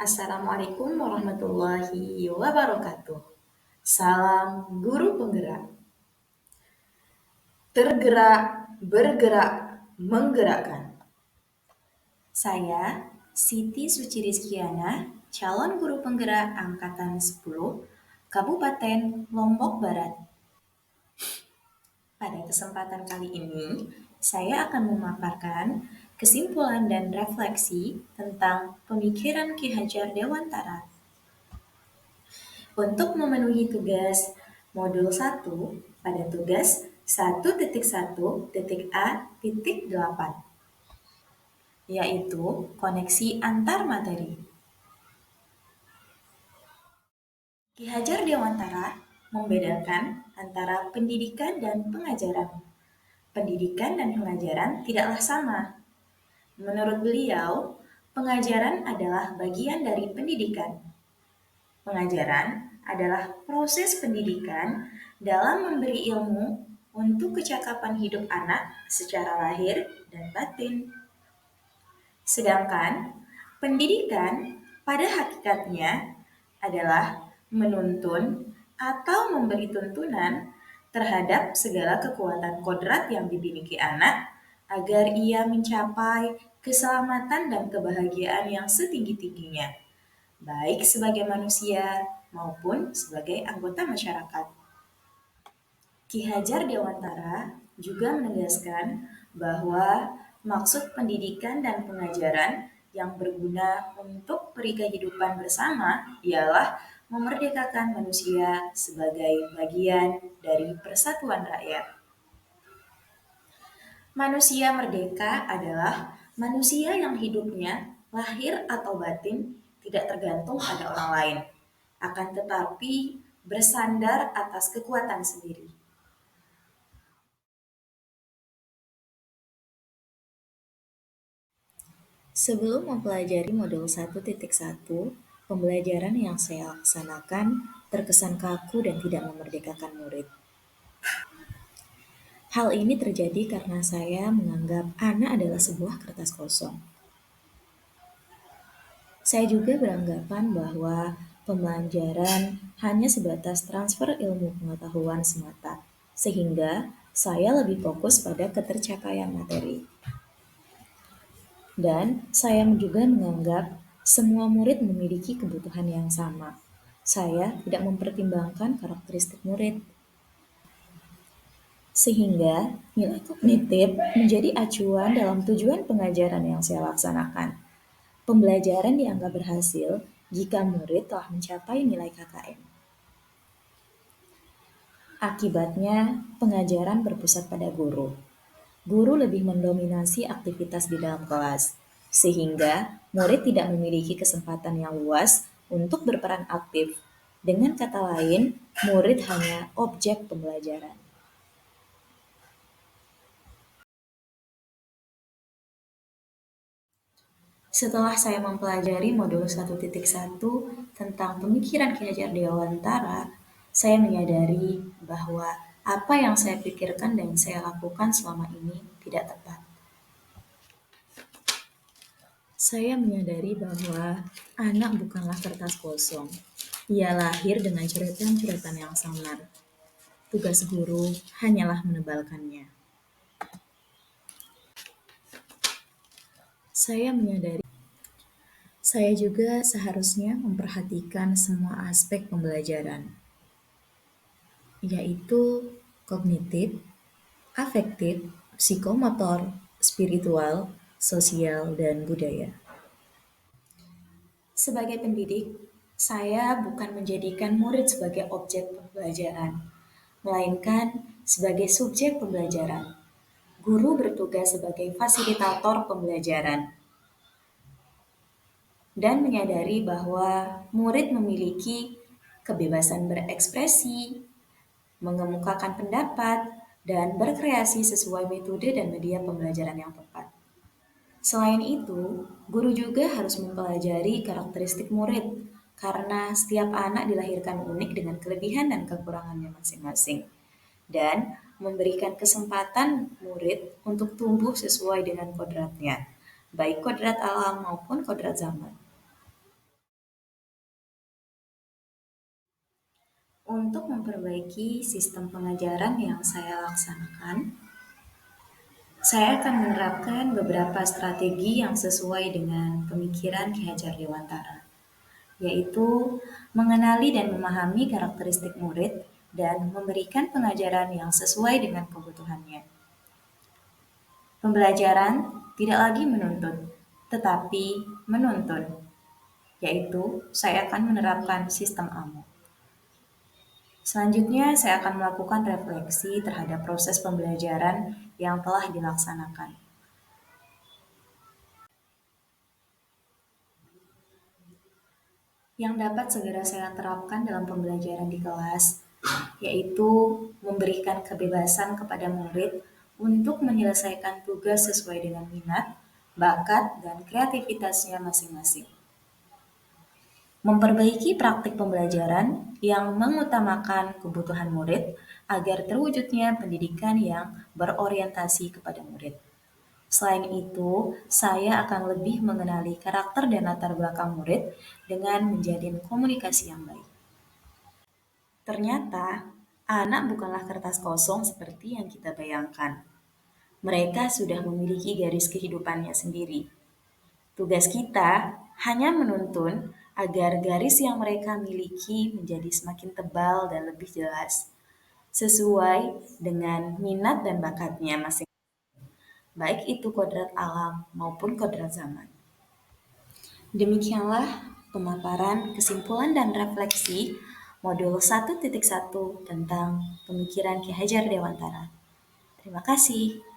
Assalamualaikum warahmatullahi wabarakatuh. Salam guru penggerak. Tergerak, bergerak, menggerakkan. Saya Siti Suci Rizkiana, calon guru penggerak angkatan 10, Kabupaten Lombok Barat. Pada kesempatan kali ini, saya akan memaparkan kesimpulan dan refleksi tentang pemikiran Ki Hajar Dewantara. Untuk memenuhi tugas modul 1 pada tugas 1.1.a.8, yaitu koneksi antar materi. Ki Hajar Dewantara membedakan antara pendidikan dan pengajaran. Pendidikan dan pengajaran tidaklah sama. Menurut beliau, pengajaran adalah bagian dari pendidikan. Pengajaran adalah proses pendidikan dalam memberi ilmu untuk kecakapan hidup anak secara lahir dan batin. Sedangkan pendidikan pada hakikatnya adalah menuntun atau memberi tuntunan terhadap segala kekuatan kodrat yang dimiliki anak agar ia mencapai keselamatan dan kebahagiaan yang setinggi-tingginya, baik sebagai manusia maupun sebagai anggota masyarakat. Ki Hajar Dewantara juga menegaskan bahwa maksud pendidikan dan pengajaran yang berguna untuk peri kehidupan bersama ialah memerdekakan manusia sebagai bagian dari persatuan rakyat. Manusia merdeka adalah manusia yang hidupnya, lahir atau batin, tidak tergantung pada orang lain, akan tetapi bersandar atas kekuatan sendiri. Sebelum mempelajari modul 1.1, pembelajaran yang saya laksanakan terkesan kaku dan tidak memerdekakan murid. Hal ini terjadi karena saya menganggap anak adalah sebuah kertas kosong. Saya juga beranggapan bahwa pembelajaran hanya sebatas transfer ilmu pengetahuan semata, sehingga saya lebih fokus pada ketercapaian materi. Dan saya juga menganggap semua murid memiliki kebutuhan yang sama. Saya tidak mempertimbangkan karakteristik murid. Sehingga nilai kognitif menjadi acuan dalam tujuan pengajaran yang saya laksanakan. Pembelajaran dianggap berhasil jika murid telah mencapai nilai KKM. Akibatnya, pengajaran berpusat pada guru. Guru lebih mendominasi aktivitas di dalam kelas, sehingga murid tidak memiliki kesempatan yang luas untuk berperan aktif. Dengan kata lain, murid hanya objek pembelajaran. Setelah saya mempelajari modul 1.1 tentang pemikiran Ki Hajar Dewantara, saya menyadari bahwa apa yang saya pikirkan dan saya lakukan selama ini tidak tepat. Saya menyadari bahwa anak bukanlah kertas kosong. Ia lahir dengan coretan-coretan yang samar. Tugas guru hanyalah menebalkannya. Saya juga seharusnya memperhatikan semua aspek pembelajaran, yaitu kognitif, afektif, psikomotor, spiritual, sosial, dan budaya. Sebagai pendidik, saya bukan menjadikan murid sebagai objek pembelajaran, melainkan sebagai subjek pembelajaran. Guru bertugas sebagai fasilitator pembelajaran dan menyadari bahwa murid memiliki kebebasan berekspresi, mengemukakan pendapat, dan berkreasi sesuai metode dan media pembelajaran yang tepat. Selain itu, guru juga harus mempelajari karakteristik murid, karena setiap anak dilahirkan unik dengan kelebihan dan kekurangannya masing-masing, dan memberikan kesempatan murid untuk tumbuh sesuai dengan kodratnya, baik kodrat alam maupun kodrat zaman. Untuk memperbaiki sistem pengajaran yang saya laksanakan, saya akan menerapkan beberapa strategi yang sesuai dengan pemikiran Ki Hajar Dewantara, yaitu mengenali dan memahami karakteristik murid dan memberikan pengajaran yang sesuai dengan kebutuhannya. Pembelajaran tidak lagi menuntut, tetapi menuntun, yaitu saya akan menerapkan sistem AMO. Selanjutnya, saya akan melakukan refleksi terhadap proses pembelajaran yang telah dilaksanakan. Yang dapat segera saya terapkan dalam pembelajaran di kelas, yaitu memberikan kebebasan kepada murid untuk menyelesaikan tugas sesuai dengan minat, bakat, dan kreativitasnya masing-masing. Memperbaiki praktik pembelajaran yang mengutamakan kebutuhan murid agar terwujudnya pendidikan yang berorientasi kepada murid. Selain itu, saya akan lebih mengenali karakter dan latar belakang murid dengan menjalin komunikasi yang baik. Ternyata, anak bukanlah kertas kosong seperti yang kita bayangkan. Mereka sudah memiliki garis kehidupannya sendiri. Tugas kita hanya menuntun agar garis yang mereka miliki menjadi semakin tebal dan lebih jelas, sesuai dengan minat dan bakatnya masing, baik itu kodrat alam maupun kodrat zaman. Demikianlah pemaparan, kesimpulan, dan refleksi modul 1.1 tentang pemikiran Ki Hajar Dewantara. Terima kasih.